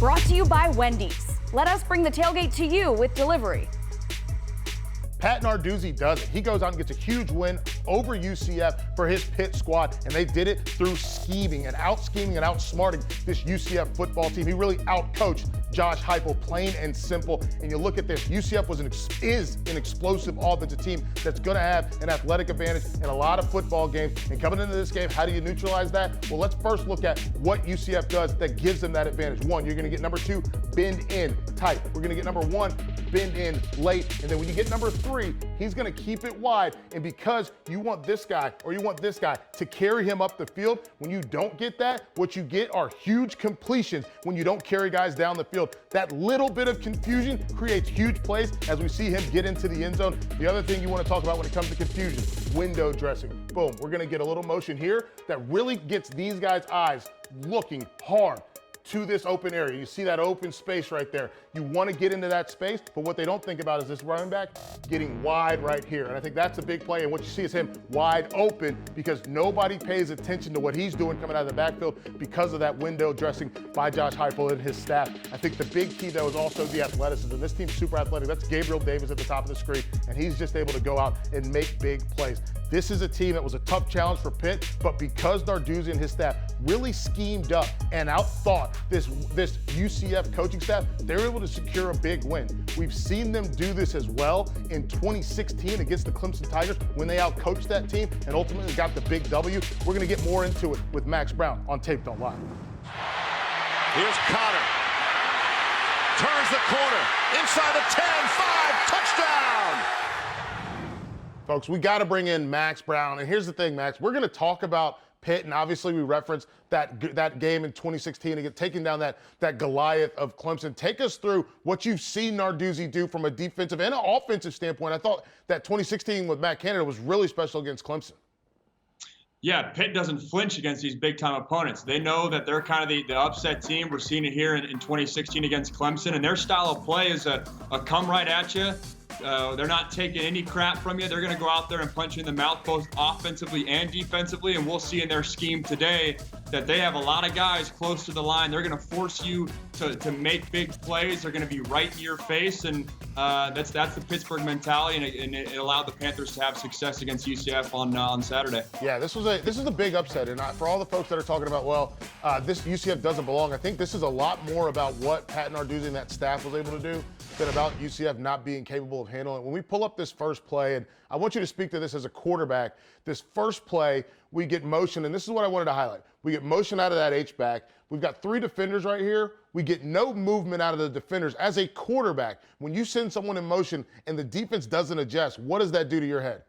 Brought to you by Wendy's. Let us bring the tailgate to you with delivery. Pat Narduzzi does it. He goes out and gets a huge win over UCF for his Pitt squad, and they did it through scheming and outsmarting this UCF football team. He really outcoached Josh Heupel, plain and simple. And you look at this, UCF is an explosive offensive team that's going to have an athletic advantage in a lot of football games. And coming into this game, how do you neutralize that? Well, let's first look at what UCF does that gives them that advantage. One, you're going to get number two, bend in tight. We're going to get number one, bend in late. And then when you get number three, he's going to keep it wide. And because you want this guy or you want this guy to carry him up the field, when you don't get that, what you get are huge completions when you don't carry guys down the field. That little bit of confusion creates huge plays as we see him get into the end zone. The other thing you want to talk about when it comes to confusion, window dressing. Boom, we're going to get a little motion here that really gets these guys' eyes looking hard to this open area. You see that open space right there. You want to get into that space, but what they don't think about is this running back getting wide right here. And I think that's a big play. And what you see is him wide open because nobody pays attention to what he's doing coming out of the backfield because of that window dressing by Josh Heupel and his staff. I think the big key, though, is also the athleticism. This team's super athletic. That's Gabriel Davis at the top of the screen, and he's just able to go out and make big plays. This is a team that was a tough challenge for Pitt, but because Narduzzi and his staff really schemed up and outthought this UCF coaching staff, they're able to secure a big win. We've seen them do this as well in 2016 against the Clemson Tigers when they outcoached that team and ultimately got the big W. We're going to get more into it with Max Browne on Tape Don't Lie. Here's Connor. Turns the corner. Inside the 10, 5, touchdown! Folks, we got to bring in Max Browne. And here's the thing, Max. We're going to talk about Pitt, and obviously we referenced that game in 2016 to get taking down that Goliath of Clemson. Take us through what you've seen Narduzzi do from a defensive and an offensive standpoint. I thought that 2016 with Matt Canada was really special against Clemson. Yeah, Pitt doesn't flinch against these big-time opponents. They know that they're kind of the upset team. We're seeing it here in 2016 against Clemson, and their style of play is a come right at you. They're not taking any crap from you. They're going to go out there and punch you in the mouth both offensively and defensively, and we'll see in their scheme today that they have a lot of guys close to the line. They're going to force you to make big plays. They're going to be right in your face, and that's the Pittsburgh mentality, and it allowed the Panthers to have success against UCF on Saturday. Yeah, this is a big upset, and for all the folks that are talking about, this UCF doesn't belong, I think this is a lot more about what Pat Narduzzi and that staff was able to do than about UCF not being capable of handling it. When we pull up this first play, and I want you to speak to this as a quarterback, this first play, we get motion, and this is what I wanted to highlight. We get motion out of that H-back. We've got three defenders right here. We get no movement out of the defenders. As a quarterback, when you send someone in motion and the defense doesn't adjust, what does that do to your head?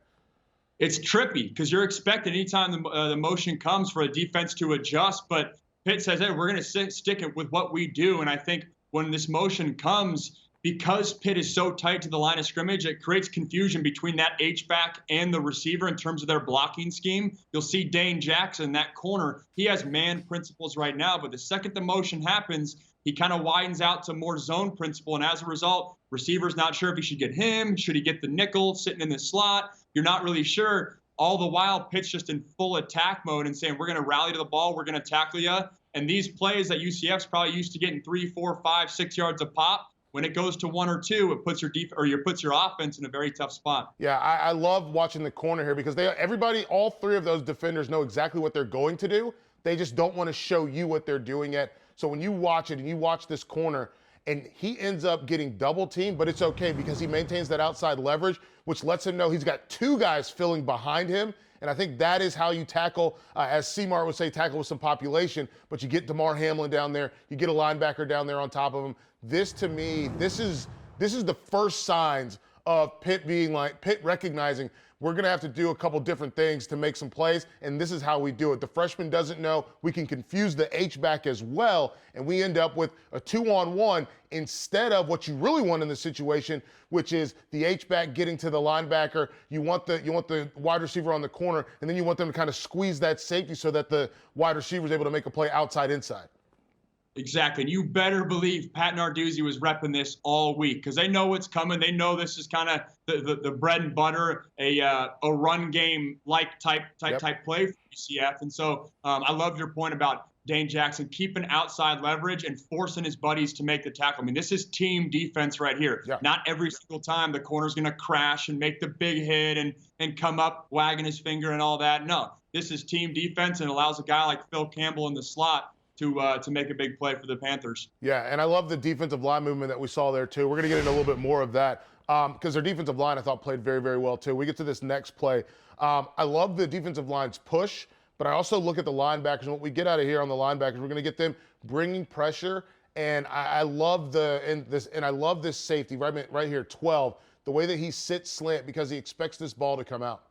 It's trippy because you're expecting anytime the motion comes for a defense to adjust, but Pitt says, hey, we're going to stick it with what we do, and I think when this motion comes, because Pitt is so tight to the line of scrimmage, it creates confusion between that H-back and the receiver in terms of their blocking scheme. You'll see Dane Jackson, that corner, he has man principles right now, but the second the motion happens, he kind of widens out to more zone principle, and as a result, receiver's not sure if he should get him, should he get the nickel sitting in the slot? You're not really sure. All the while, Pitt's just in full attack mode and saying, we're going to rally to the ball, we're going to tackle you. And these plays that UCF's probably used to getting 3, 4, 5, 6 yards a pop, when it goes to 1 or 2, it puts your offense in a very tough spot. Yeah, I love watching the corner here because all three of those defenders know exactly what they're going to do. They just don't want to show you what they're doing yet. So when you watch it and you watch this corner, and he ends up getting double teamed, but it's okay because he maintains that outside leverage, which lets him know he's got two guys filling behind him. And I think that is how you tackle, as Seymour would say, tackle with some population. But you get DeMar Hamlin down there, you get a linebacker down there on top of him. This, to me, this is the first signs of Pitt recognizing we're going to have to do a couple different things to make some plays, and this is how we do it. The freshman doesn't know we can confuse the H-back as well, and we end up with a 2-on-1 instead of what you really want in the situation, which is the H-back getting to the linebacker. You want the wide receiver on the corner, and then you want them to kind of squeeze that safety so that the wide receiver is able to make a play outside inside. Exactly. And you better believe Pat Narduzzi was repping this all week because they know what's coming. They know this is kind of the bread and butter, a run game like type play for UCF. And so I love your point about Dane Jackson keeping outside leverage and forcing his buddies to make the tackle. I mean, this is team defense right here. Yeah. Not every single time the corner's going to crash and make the big hit and come up wagging his finger and all that. No, this is team defense and allows a guy like Phil Campbell in the slot to make a big play for the Panthers. Yeah, and I love the defensive line movement that we saw there, too. We're going to get into a little bit more of that because their defensive line, I thought, played very, very well, too. We get to this next play. I love the defensive line's push, but I also look at the linebackers, and what we get out of here on the linebackers, we're going to get them bringing pressure, and I love this safety right here, 12, the way that he sits slant because he expects this ball to come out.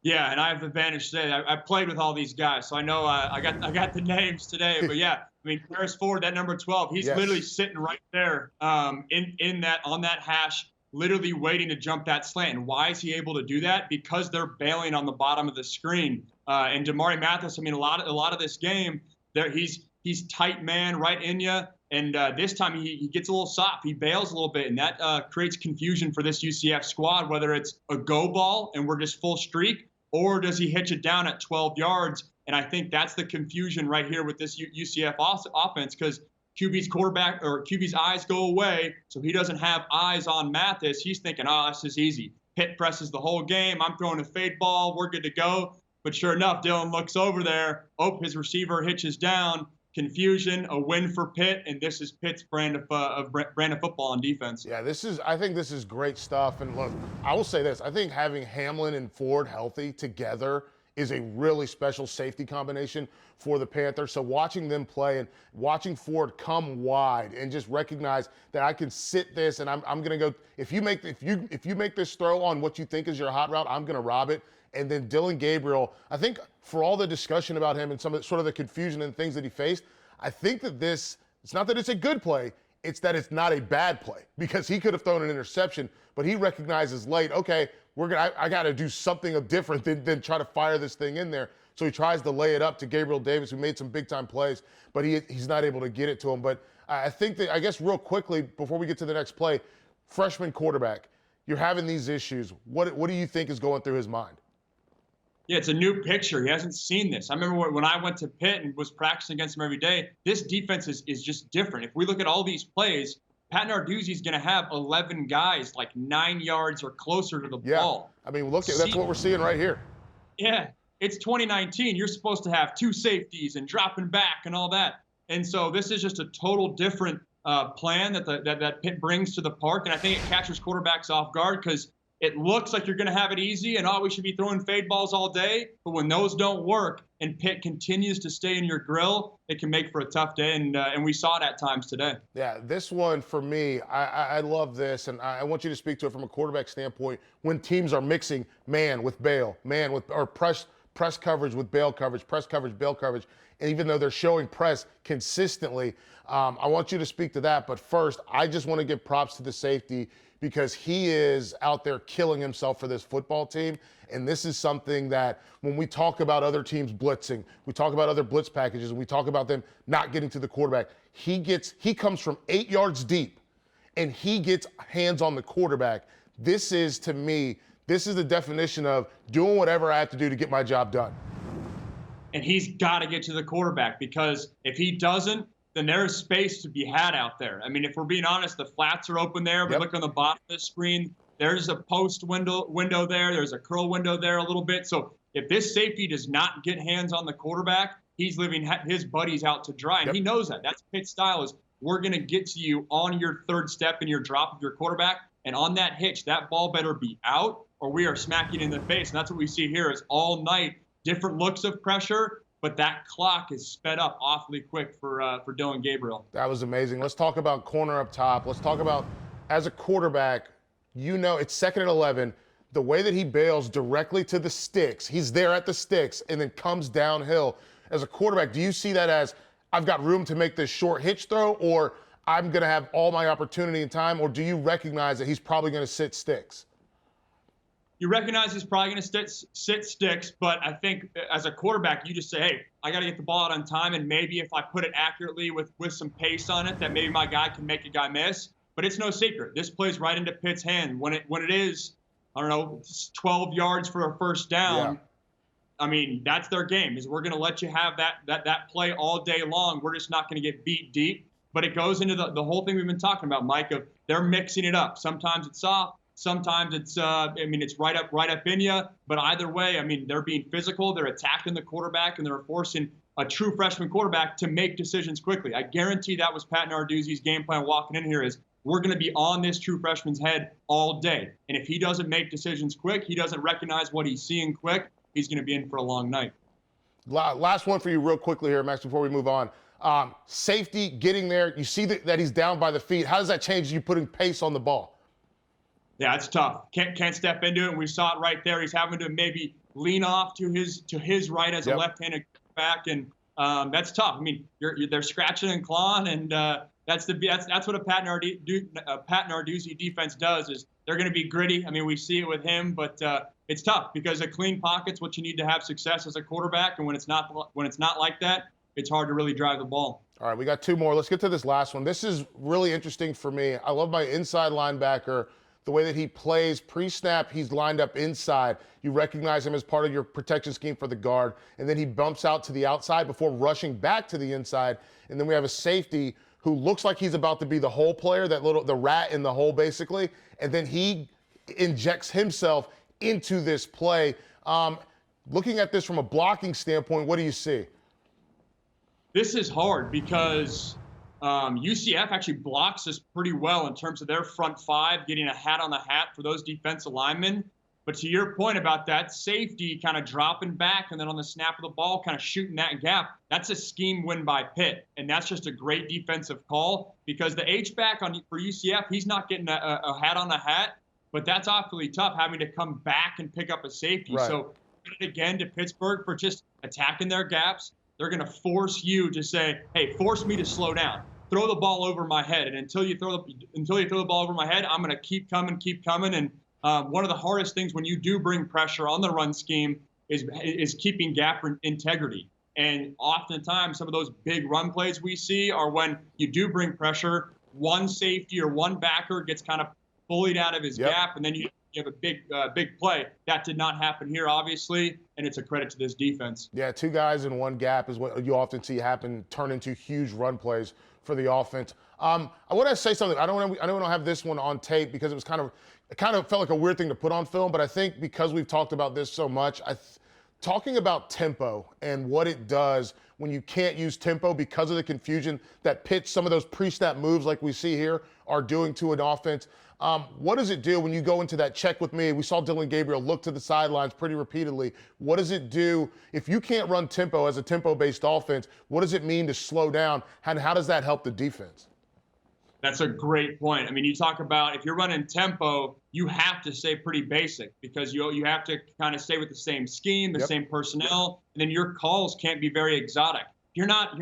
Yeah, and I have the advantage today. I played with all these guys, so I know I got the names today. But yeah, I mean, Paris Ford, that number 12, he's literally sitting right there on that hash, literally waiting to jump that slant. And why is he able to do that? Because they're bailing on the bottom of the screen. And Damari Mathis, I mean, a lot of this game, there he's tight man right in you. And this time he gets a little soft. He bails a little bit, and that creates confusion for this UCF squad, whether it's a go ball and we're just full streak, or does he hitch it down at 12 yards? And I think that's the confusion right here with this UCF offense, because QB's eyes go away, so he doesn't have eyes on Mathis. He's thinking, oh, this is easy. Pitt presses the whole game. I'm throwing a fade ball. We're good to go. But sure enough, Dylan looks over there. Oh, his receiver hitches down. Confusion, a win for Pitt, and this is Pitt's brand of football on defense. Yeah, I think this is great stuff. And look, I will say this: I think having Hamlin and Ford healthy together is a really special safety combination for the Panthers. So watching them play and watching Ford come wide and just recognize that I can sit this and I'm going to go. If you make this throw on what you think is your hot route, I'm going to rob it. And then Dylan Gabriel, I think for all the discussion about him and some of sort of the confusion and things that he faced, I think that it's not that it's a good play, it's that it's not a bad play, because he could have thrown an interception, but he recognizes late, okay, I got to do something different than try to fire this thing in there. So he tries to lay it up to Gabriel Davis, who made some big-time plays, but he's not able to get it to him. But I think that, I guess real quickly, before we get to the next play, freshman quarterback, you're having these issues. What do you think is going through his mind? Yeah, it's a new picture. He hasn't seen this. I remember when I went to Pitt and was practicing against him every day, this defense is just different. If we look at all these plays, Pat Narduzzi's going to have 11 guys like 9 yards or closer to the ball. I mean, that's what we're seeing right here. Yeah, it's 2019. You're supposed to have 2 safeties and dropping back and all that. And so this is just a total different plan that Pitt brings to the park. And I think it catches quarterbacks off guard because it looks like you're going to have it easy and, we should be throwing fade balls all day. But when those don't work and Pitt continues to stay in your grill, it can make for a tough day. And we saw it at times today. Yeah, this one for me, I love this. And I want you to speak to it from a quarterback standpoint when teams are mixing man with bail, or press coverage with bail coverage, press coverage, bail coverage. And even though they're showing press consistently, I want you to speak to that. But first, I just want to give props to the safety, because he is out there killing himself for this football team. And this is something that when we talk about other teams blitzing, we talk about other blitz packages, and we talk about them not getting to the quarterback, he comes from 8 yards deep and he gets hands on the quarterback. This is, to me, the definition of doing whatever I have to do to get my job done. And he's got to get to the quarterback, because if he doesn't, then there's space to be had out there. I mean, if we're being honest, the flats are open there. But look on the bottom of the screen. There's a post window there. There's a curl window there a little bit. So if this safety does not get hands on the quarterback, he's leaving his buddies out to dry. And he knows that. That's Pitt's style, is we're going to get to you on your third step in your drop of your quarterback. And on that hitch, that ball better be out or we are smacking in the face. And that's what we see here is all night, different looks of pressure. But that clock is sped up awfully quick for Dylan Gabriel. That was amazing. Let's talk about corner up top. Let's talk about, as a quarterback, it's 2nd and 11. The way that he bails directly to the sticks, he's there at the sticks and then comes downhill. As a quarterback, do you see that as, I've got room to make this short hitch throw, or I'm going to have all my opportunity and time, or do you recognize that he's probably going to sit sticks? You recognize he's probably going to sit sticks, but I think as a quarterback, you just say, hey, I got to get the ball out on time, and maybe if I put it accurately with some pace on it, that maybe my guy can make a guy miss. But it's no secret. This plays right into Pitt's hand. When it is, I don't know, 12 yards for a first down, I mean, that's their game, is we're going to let you have that play all day long. We're just not going to get beat deep. But it goes into the whole thing we've been talking about, Mike, of they're mixing it up. Sometimes it's soft. Sometimes it's, it's right up in you. But either way, I mean, they're being physical. They're attacking the quarterback, and they're forcing a true freshman quarterback to make decisions quickly. I guarantee that was Pat Narduzzi's game plan walking in here, is we're going to be on this true freshman's head all day. And if he doesn't make decisions quick, he doesn't recognize what he's seeing quick, he's going to be in for a long night. Last one for you real quickly here, Max, before we move on. Safety, getting there, you see that he's down by the feet. How does that change you putting pace on the ball? Yeah, it's tough. Can't step into it. And we saw it right there. He's having to maybe lean off to his right as a left-handed back, and that's tough. I mean, they're scratching and clawing, and that's what a Pat Narduzzi defense does. Is they're going to be gritty. I mean, we see it with him, but it's tough because a clean pocket's what you need to have success as a quarterback, and when it's not like that, it's hard to really drive the ball. All right, we got two more. Let's get to this last one. This is really interesting for me. I love my inside linebacker, the way that he plays. Pre-snap, he's lined up inside. You recognize him as part of your protection scheme for the guard, and then he bumps out to the outside before rushing back to the inside. And then we have a safety who looks like he's about to be the hole player, the rat in the hole, basically. And then he injects himself into this play. Looking at this from a blocking standpoint, what do you see? This is hard because UCF actually blocks us pretty well in terms of their front five, getting a hat on the hat for those defensive linemen. But to your point about that safety kind of dropping back and then on the snap of the ball kind of shooting that gap, that's a scheme win by Pitt. And that's just a great defensive call because the H-back for UCF, he's not getting a hat on the hat, but that's awfully tough having to come back and pick up a safety. Right. So again to Pittsburgh for just attacking their gaps. They're going to force you to say, hey, force me to slow down. Throw the ball over my head. And until you throw the ball over my head, I'm going to keep coming. And one of the hardest things when you do bring pressure on the run scheme is keeping gap integrity. And oftentimes, some of those big run plays we see are when you do bring pressure, one safety or one backer gets kind of bullied out of his gap, and then you have a big play. That did not happen here, obviously, and it's a credit to this defense. Yeah, two guys in one gap is what you often see happen, turn into huge run plays for the offense. I want to say something. I don't have this one on tape because it kind of felt like a weird thing to put on film, but I think because we've talked about this so much, talking about tempo and what it does when you can't use tempo because of the confusion that some of those pre-snap moves like we see here are doing to an offense. What does it do when you go into that check with me? We saw Dylan Gabriel look to the sidelines pretty repeatedly. What does it do if you can't run tempo as a tempo-based offense? What does it mean to slow down, and how does that help the defense? That's a great point. I mean, you talk about if you're running tempo, you have to stay pretty basic because you have to kind of stay with the same scheme, the same personnel, and then your calls can't be very exotic. You're not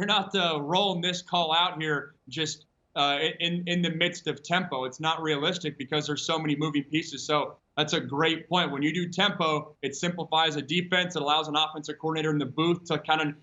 rolling this call out here just in the midst of tempo. It's not realistic because there's so many moving pieces. So that's a great point. When you do tempo, it simplifies a defense. It allows an offensive coordinator in the booth to kind of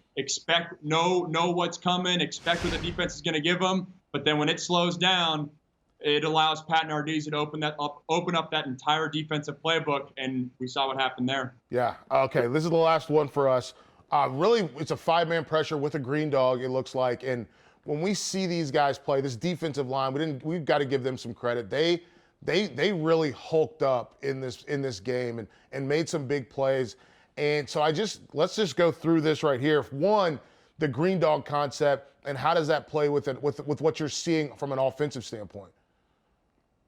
know what's coming, expect what the defense is going to give them. But then when it slows down, it allows Pat Narduzzi to open up that entire defensive playbook, and we saw what happened there. Yeah. Okay. This is the last one for us. Really, it's a five-man pressure with a green dog, it looks like. And when we see these guys play, this defensive line, we've got to give them some credit. They really hulked up in this game and made some big plays. And so let's just go through this right here. One, the green dog concept, and how does that play with what you're seeing from an offensive standpoint?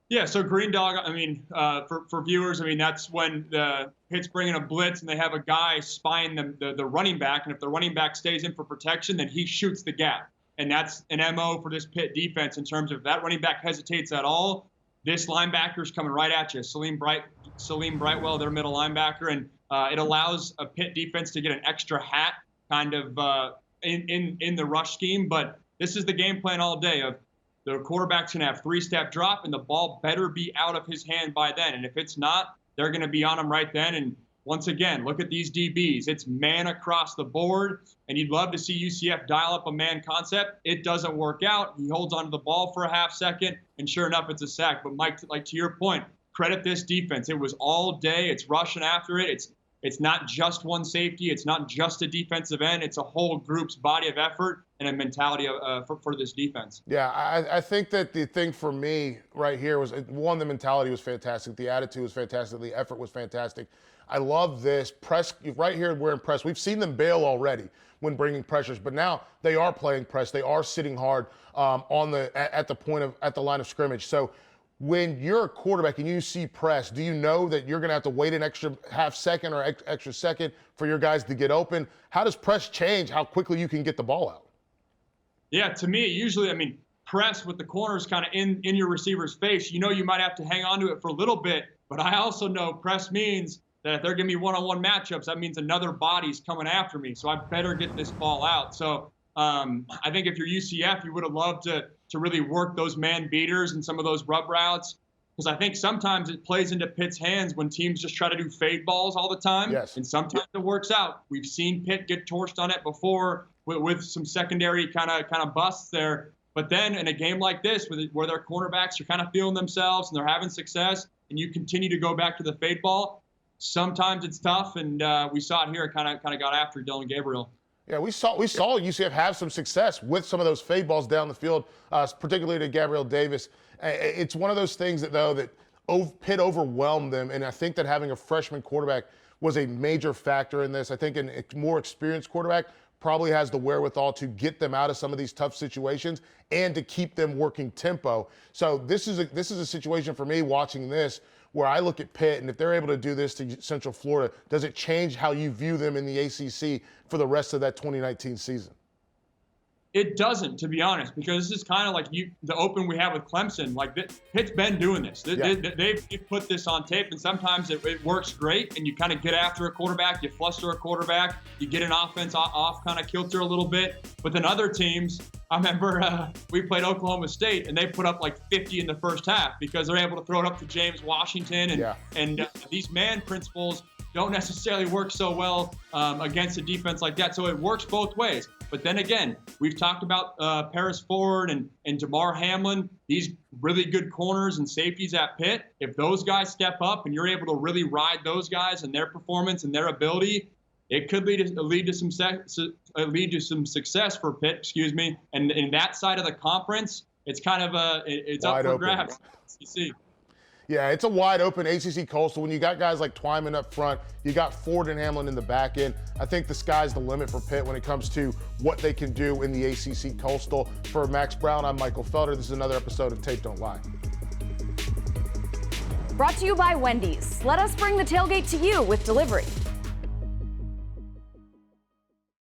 Yeah, so green dog, I mean, for viewers, I mean, that's when the Pitt's bringing a blitz and they have a guy spying the running back, and if the running back stays in for protection, then he shoots the gap. And that's an MO for this Pitt defense in terms of if that running back hesitates at all, this linebacker's coming right at you. Salim Brightwell, their middle linebacker, and it allows a Pitt defense to get an extra hat kind of in the rush scheme. But this is the game plan all day of the quarterback's going to have three-step drop, and the ball better be out of his hand by then. And if it's not, they're going to be on him right then. And once again, look at these DBs. It's man across the board, and you'd love to see UCF dial up a man concept. It doesn't work out. He holds onto the ball for a half second, and sure enough, it's a sack. But, Mike, like to your point, credit this defense. It was all day. It's rushing after it. it's not just one safety. It's not just a defensive end. It's a whole group's body of effort and a mentality for this defense. Yeah, I think that the thing for me right here was, one, the mentality was fantastic. The attitude was fantastic. The effort was fantastic. I love this. Press, right here, we're impressed. We've seen them bail already when bringing pressures, but now they are playing press. They are sitting hard at the line of scrimmage. So when you're a quarterback and you see press, do you know that you're going to have to wait an extra half second or extra second for your guys to get open? How does press change how quickly you can get the ball out? Yeah, to me, usually, I mean, press with the corners kind of in your receiver's face, you know you might have to hang on to it for a little bit, but I also know press means that if they're giving me one-on-one matchups, that means another body's coming after me, so I better get this ball out. So I think if you're UCF, you would have loved to really work those man beaters and some of those rub routes, because I think sometimes it plays into Pitt's hands when teams just try to do fade balls all the time. Yes. And sometimes it works out. We've seen Pitt get torched on it before with some secondary kind of busts there. But then in a game like this, where their cornerbacks are kind of feeling themselves and they're having success, and you continue to go back to the fade ball, sometimes it's tough. And we saw it here. It kind of got after Dylan Gabriel. Yeah, we saw UCF have some success with some of those fade balls down the field, particularly to Gabriel Davis. It's one of those things that Pitt overwhelmed them, and I think that having a freshman quarterback was a major factor in this. I think a more experienced quarterback probably has the wherewithal to get them out of some of these tough situations and to keep them working tempo. So this is a situation for me watching this where I look at Pitt, and if they're able to do this to Central Florida, does it change how you view them in the ACC for the rest of that 2019 season? It doesn't, to be honest, because this is kind of like the open we have with Clemson. Like, Pitt's been doing this. They've put this on tape, and sometimes it works great, and you kind of get after a quarterback, you fluster a quarterback, you get an offense off kind of kilter a little bit. But then other teams, I remember we played Oklahoma State, and they put up like 50 in the first half because they're able to throw it up to James Washington. And these man principles don't necessarily work so well against a defense like that. So it works both ways. But then again, we've talked about Paris Ford and Damar Hamlin, these really good corners and safeties at Pitt. If those guys step up and you're able to really ride those guys and their performance and their ability, it could lead to some success for Pitt. Excuse me. And in that side of the conference, it's kind of it's up for grabs. You see. Yeah, it's a wide open ACC Coastal. When you got guys like Twyman up front, you got Ford and Hamlin in the back end. I think the sky's the limit for Pitt when it comes to what they can do in the ACC Coastal. For Max Browne, I'm Michael Felder. This is another episode of Tape Don't Lie. Brought to you by Wendy's. Let us bring the tailgate to you with delivery.